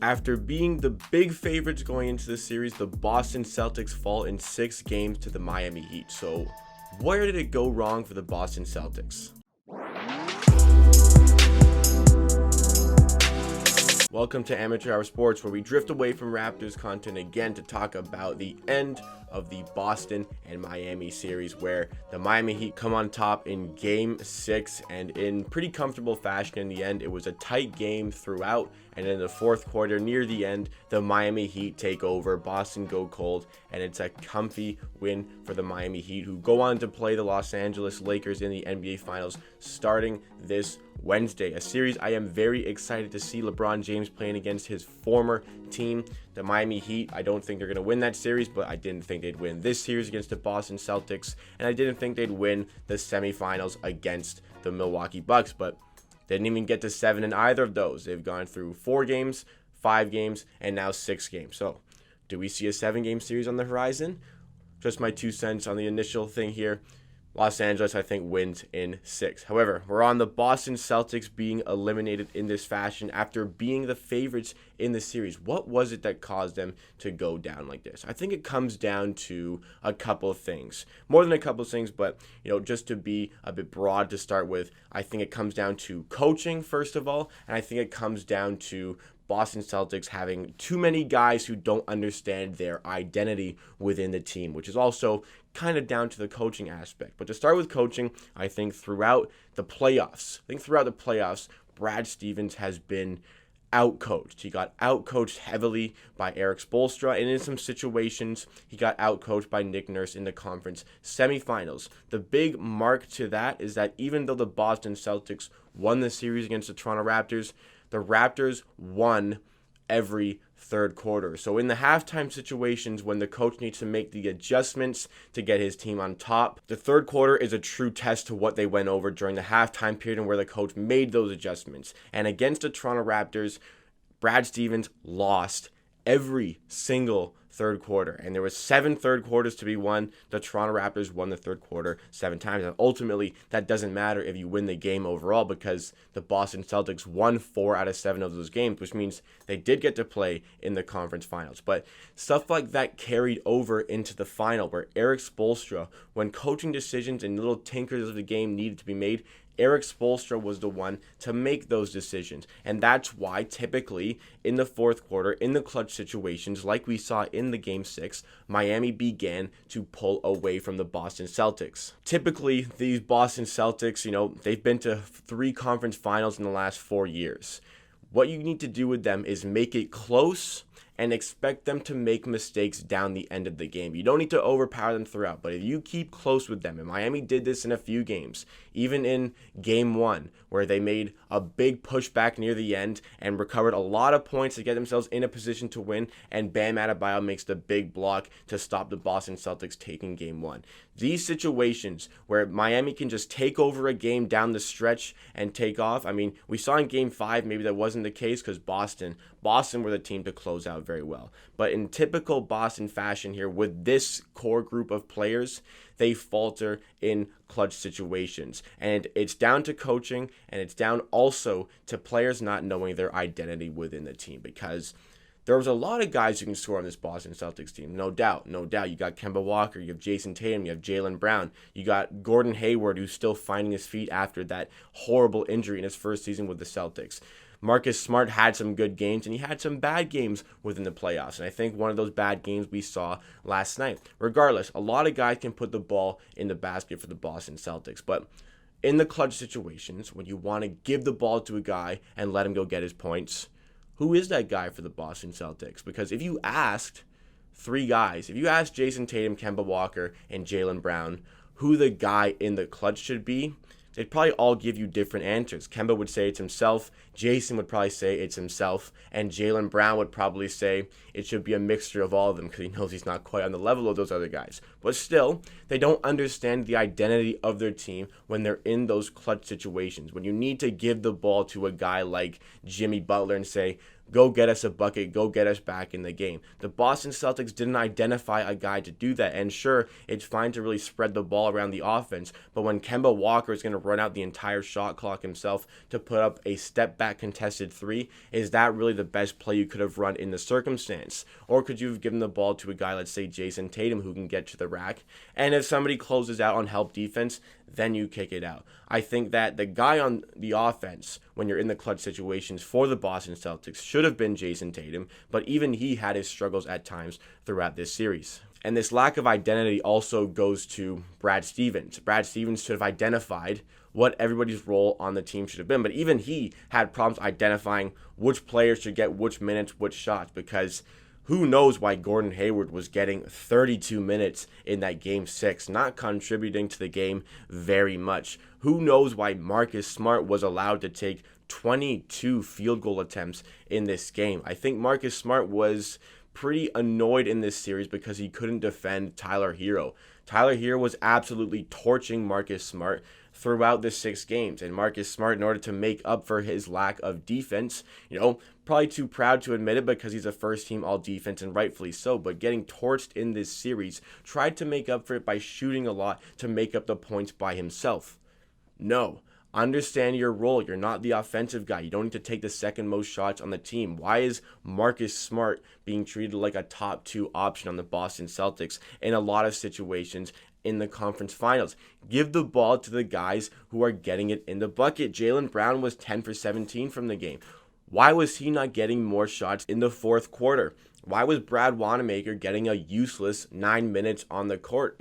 After being the big favorites going into the series, the Boston Celtics fall in 6 games to the Miami Heat. So, where did it go wrong for the Boston Celtics? Welcome to Amateur Hour Sports, where we drift away from Raptors content again to talk about the end of the Boston and Miami series, where the Miami Heat come on top in Game 6 and in pretty comfortable fashion in the end. It was a tight game throughout, and in the fourth quarter, near the end, the Miami Heat take over, Boston go cold, and it's a comfy win for the Miami Heat, who go on to play the Los Angeles Lakers in the NBA Finals starting this Wednesday. A series I am very excited to see LeBron James playing against his former team, the Miami Heat. I don't think they're going to win that series, but I didn't think they'd win this series against the Boston Celtics, and I didn't think they'd win the semifinals against the Milwaukee Bucks, but didn't even get to 7 in either of those. They've gone through 4 games, 5 games, and now 6 games. So, do we see a 7-game series on the horizon? Just my 2 cents on the initial thing here. Los Angeles, I think, wins in 6. However, we're on the Boston Celtics being eliminated in this fashion after being the favorites in the series. What was it that caused them to go down like this? I think it comes down to a couple of things. More than a couple of things, but just to be a bit broad to start with, I think it comes down to coaching, first of all, and I think it comes down to Boston Celtics having too many guys who don't understand their identity within the team, which is also kind of down to the coaching aspect. But to start with coaching, I think throughout the playoffs, Brad Stevens has been outcoached. He got outcoached heavily by Erik Spoelstra, and in some situations, he got outcoached by Nick Nurse in the conference semifinals. The big mark to that is that even though the Boston Celtics won the series against the Toronto Raptors, the Raptors won every third quarter. So in the halftime situations when the coach needs to make the adjustments to get his team on top, the third quarter is a true test to what they went over during the halftime period and where the coach made those adjustments. And against the Toronto Raptors, Brad Stevens lost every single third quarter, and there was 7 third quarters to be won. The Toronto Raptors won the third quarter 7 times, and ultimately that doesn't matter if you win the game overall, because the Boston Celtics won 4 out of 7 of those games, which means they did get to play in the conference finals. But stuff like that carried over into the final, where Erik Spoelstra, when coaching decisions and little tinkers of the game needed to be made, Erik Spoelstra was the one to make those decisions. And that's why typically in the fourth quarter, in the clutch situations, like we saw in the Game 6, Miami began to pull away from the Boston Celtics. Typically, these Boston Celtics, they've been to 3 conference finals in the last 4 years. What you need to do with them is make it close and expect them to make mistakes down the end of the game. You don't need to overpower them throughout, but if you keep close with them, and Miami did this in a few games, even in Game 1, where they made a big pushback near the end and recovered a lot of points to get themselves in a position to win, and Bam Adebayo makes the big block to stop the Boston Celtics taking Game 1. These situations where Miami can just take over a game down the stretch and take off, we saw in Game 5 maybe that wasn't the case because Boston were the team to close out very well. But in typical Boston fashion here, with this core group of players, they falter in clutch situations. And it's down to coaching, and it's down also to players not knowing their identity within the team, because there was a lot of guys who can score on this Boston Celtics team, no doubt. You got Kemba Walker, you have Jason Tatum, you have Jaylen Brown, you got Gordon Hayward, who's still finding his feet after that horrible injury in his first season with the Celtics. Marcus Smart had some good games, and he had some bad games within the playoffs. And I think one of those bad games we saw last night. Regardless, a lot of guys can put the ball in the basket for the Boston Celtics. But in the clutch situations, when you want to give the ball to a guy and let him go get his points, who is that guy for the Boston Celtics? Because if you asked 3 guys, if you asked Jason Tatum, Kemba Walker, and Jaylen Brown who the guy in the clutch should be, they'd probably all give you different answers. Kemba would say it's himself, Jason would probably say it's himself, and Jaylen Brown would probably say it should be a mixture of all of them because he knows he's not quite on the level of those other guys. But still, they don't understand the identity of their team when they're in those clutch situations. When you need to give the ball to a guy like Jimmy Butler and say, go get us a bucket, go get us back in the game. The Boston Celtics didn't identify a guy to do that. And sure, it's fine to really spread the ball around the offense, but when Kemba Walker is going to run out the entire shot clock himself to put up a step back contested three, is that really the best play you could have run in the circumstance? Or could you have given the ball to a guy, let's say Jason Tatum, who can get to the rack, and if somebody closes out on help defense, then you kick it out? I think that the guy on the offense, when you're in the clutch situations for the Boston Celtics, should have been Jason Tatum, but even he had his struggles at times throughout this series. And this lack of identity also goes to Brad Stevens. Brad Stevens should have identified what everybody's role on the team should have been, but even he had problems identifying which players should get which minutes, which shots, because who knows why Gordon Hayward was getting 32 minutes in that game 6, not contributing to the game very much. Who knows why Marcus Smart was allowed to take 22 field goal attempts in this game. I think Marcus Smart was pretty annoyed in this series because he couldn't defend Tyler Hero. Tyler Hero was absolutely torching Marcus Smart throughout the 6 games, and Marcus Smart, in order to make up for his lack of defense, probably too proud to admit it because he's a first team all defense, and rightfully so, but getting torched in this series, tried to make up for it by shooting a lot to make up the points by himself. No. Understand your role. You're not the offensive guy. You don't need to take the second most shots on the team. Why is Marcus Smart being treated like a top 2 option on the Boston Celtics in a lot of situations in the conference finals? Give the ball to the guys who are getting it in the bucket. Jaylen Brown was 10 for 17 from the game. Why was he not getting more shots in the fourth quarter? Why was Brad Wanamaker getting a useless 9 minutes on the court?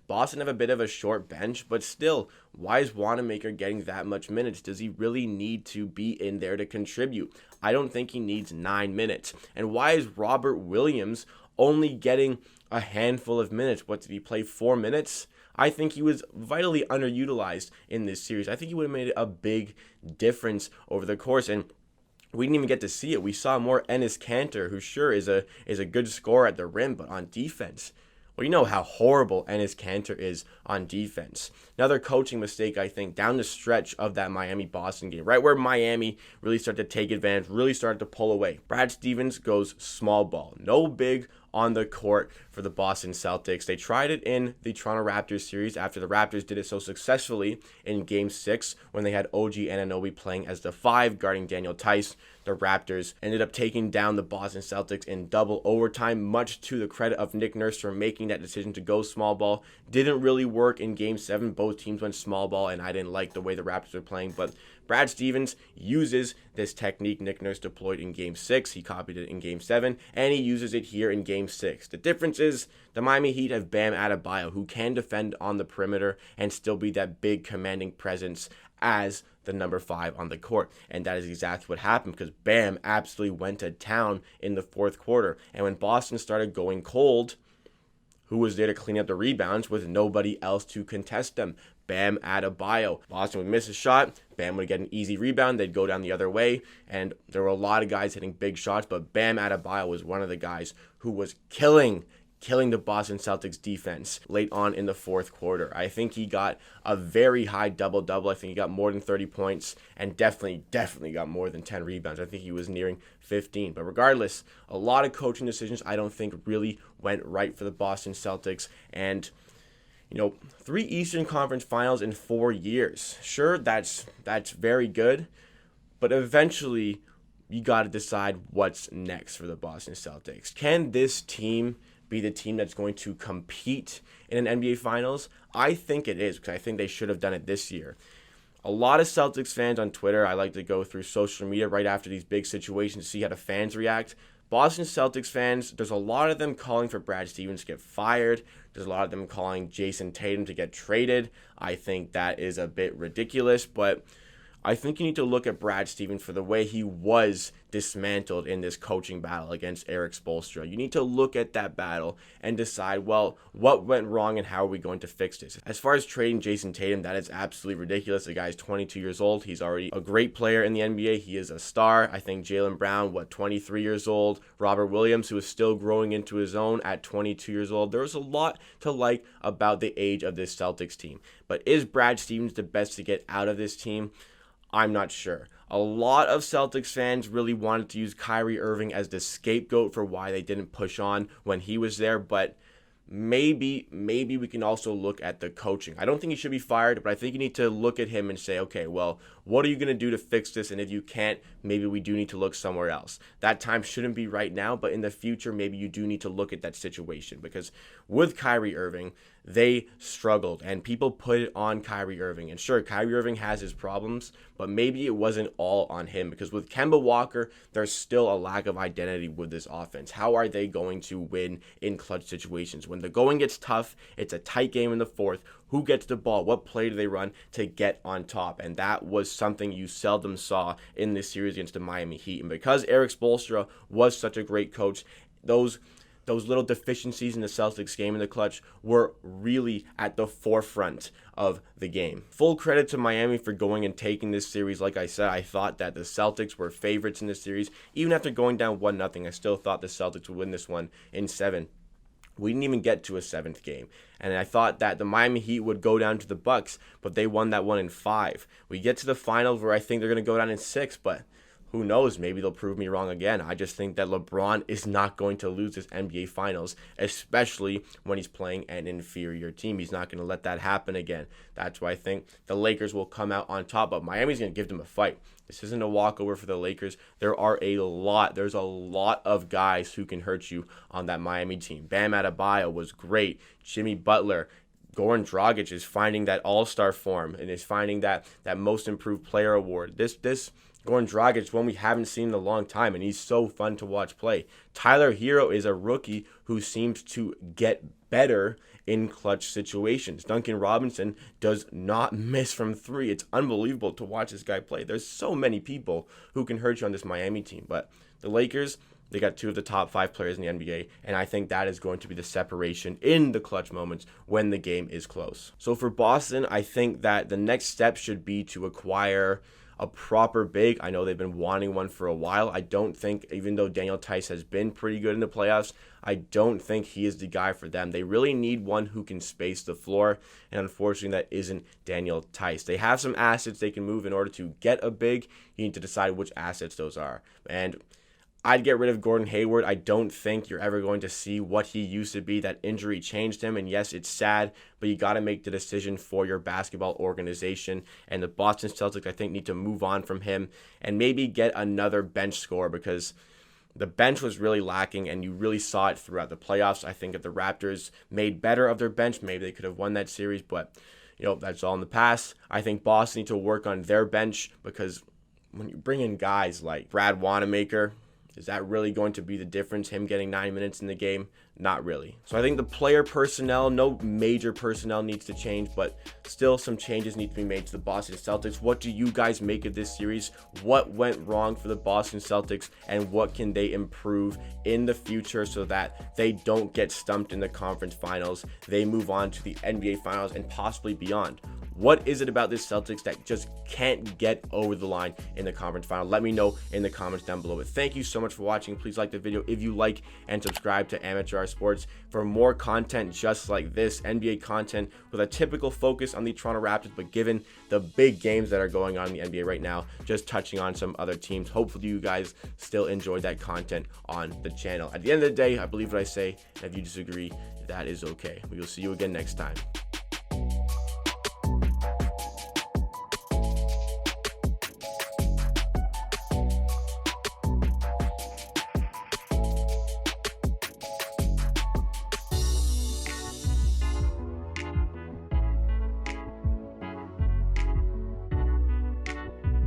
Boston have a bit of a short bench, but still, why is Wanamaker getting that much minutes? Does he really need to be in there to contribute? I don't think he needs 9 minutes. And why is Robert Williams only getting a handful of minutes? What, did he play 4 minutes? I think he was vitally underutilized in this series. I think he would have made a big difference over the course, and we didn't even get to see it. We saw more Enes Kanter, who sure is a good scorer at the rim, but on defense, well, you know how horrible Enes Kanter is on defense. Another coaching mistake, I think, down the stretch of that Miami-Boston game, right where Miami really started to take advantage, really started to pull away. Brad Stevens goes small ball. No big on the court for the Boston Celtics. They tried it in the Toronto Raptors series after the Raptors did it so successfully in Game 6 when they had OG Anunoby playing as the 5 guarding Daniel Tice. The Raptors ended up taking down the Boston Celtics in double overtime, much to the credit of Nick Nurse for making that decision to go small ball. Didn't really work in Game 7. Both teams went small ball, and I didn't like the way the Raptors were playing, but Brad Stevens uses this technique Nick Nurse deployed in Game 6. He copied it in Game 7, and he uses it here in Game 6. The difference is the Miami Heat have Bam Adebayo, who can defend on the perimeter and still be that big commanding presence as the number 5 on the court. And that is exactly what happened because Bam absolutely went to town in the fourth quarter. And when Boston started going cold, who was there to clean up the rebounds with nobody else to contest them? Bam Adebayo. Boston would miss a shot, Bam would get an easy rebound, they'd go down the other way, and there were a lot of guys hitting big shots, but Bam Adebayo was one of the guys who was killing the Boston Celtics defense late on in the fourth quarter. I think he got a very high double-double. I think he got more than 30 points and definitely got more than 10 rebounds. I think he was nearing 15. But regardless, a lot of coaching decisions I don't think really went right for the Boston Celtics. And 3 Eastern Conference Finals in 4 years. Sure, that's very good, but eventually you got to decide what's next for the Boston Celtics. Can this team be the team that's going to compete in an NBA Finals? I think it is, because I think they should have done it this year. A lot of Celtics fans on Twitter, I like to go through social media right after these big situations to see how the fans react. Boston Celtics fans, there's a lot of them calling for Brad Stevens to get fired. There's a lot of them calling Jason Tatum to get traded. I think that is a bit ridiculous, but I think you need to look at Brad Stevens for the way he was dismantled in this coaching battle against Erik Spoelstra. You need to look at that battle and decide, well, what went wrong and how are we going to fix this? As far as trading Jason Tatum, that is absolutely ridiculous. The guy is 22 years old. He's already a great player in the NBA. He is a star. I think Jaylen Brown, 23 years old. Robert Williams, who is still growing into his own at 22 years old. There's a lot to like about the age of this Celtics team. But is Brad Stevens the best to get out of this team? I'm not sure. A lot of Celtics fans really wanted to use Kyrie Irving as the scapegoat for why they didn't push on when he was there, but maybe we can also look at the coaching. I don't think he should be fired, but I think you need to look at him and say, okay, well, what are you going to do to fix this? And if you can't, maybe we do need to look somewhere else. That time shouldn't be right now, but in the future, maybe you do need to look at that situation, because with Kyrie Irving, they struggled and people put it on Kyrie Irving. And sure, Kyrie Irving has his problems, but maybe it wasn't all on him, because with Kemba Walker, there's still a lack of identity with this offense. How are they going to win in clutch situations? When the going gets tough, it's a tight game in the fourth. Who gets the ball? What play do they run to get on top? And that was something you seldom saw in this series against the Miami Heat. And because Erik Spoelstra was such a great coach, those little deficiencies in the Celtics game in the clutch were really at the forefront of the game. Full credit to Miami for going and taking this series. Like I said, I thought that the Celtics were favorites in this series. Even after going down 1-0, I still thought the Celtics would win this one in 7. We didn't even get to a 7th game. And I thought that the Miami Heat would go down to the Bucks, but they won that one in 5. We get to the finals where I think they're going to go down in 6, but who knows? Maybe they'll prove me wrong again. I just think that LeBron is not going to lose this NBA Finals, especially when he's playing an inferior team. He's not going to let that happen again. That's why I think the Lakers will come out on top, but Miami's going to give them a fight. This isn't a walkover for the Lakers. There's a lot of guys who can hurt you on that Miami team. Bam Adebayo was great. Jimmy Butler, Goran Dragic is finding that all-star form and is finding that most improved player award. This Goran Dragic, one we haven't seen in a long time, and he's so fun to watch play. Tyler Hero is a rookie who seems to get better in clutch situations. Duncan Robinson does not miss from 3. It's unbelievable to watch this guy play. There's so many people who can hurt you on this Miami team, but the Lakers, they got 2 of the top 5 players in the NBA, and I think that is going to be the separation in the clutch moments when the game is close. So for Boston, I think that the next step should be to acquire a proper big. I know they've been wanting one for a while. I don't think, even though Daniel Theis has been pretty good in the playoffs, I don't think he is the guy for them. They really need one who can space the floor, and unfortunately that isn't Daniel Theis. They have some assets they can move in order to get a big. You need to decide which assets those are. And I'd get rid of Gordon Hayward. I don't think you're ever going to see what he used to be. That injury changed him, and yes, it's sad, but you got to make the decision for your basketball organization. And the Boston Celtics, I think, need to move on from him and maybe get another bench scorer, because the bench was really lacking, and you really saw it throughout the playoffs. I think if the Raptors made better of their bench, maybe they could have won that series, but that's all in the past. I think Boston need to work on their bench, because when you bring in guys like Brad Wanamaker, is that really going to be the difference, him getting 9 minutes in the game? Not really. So I think the player personnel, no major personnel needs to change, but still some changes need to be made to the Boston Celtics. What do you guys make of this series? What went wrong for the Boston Celtics, and what can they improve in the future so that they don't get stumped in the conference finals, they move on to the NBA Finals and possibly beyond? What is it about this Celtics that just can't get over the line in the conference final? Let me know in the comments down below. But thank you so much for watching. Please like the video if you like, and subscribe to Amateur Hour Sports for more content just like this, NBA content with a typical focus on the Toronto Raptors, but given the big games that are going on in the NBA right now, just touching on some other teams. Hopefully you guys still enjoyed that content on the channel. At the end of the day, I believe what I say, and if you disagree, that is okay. We will see you again next time.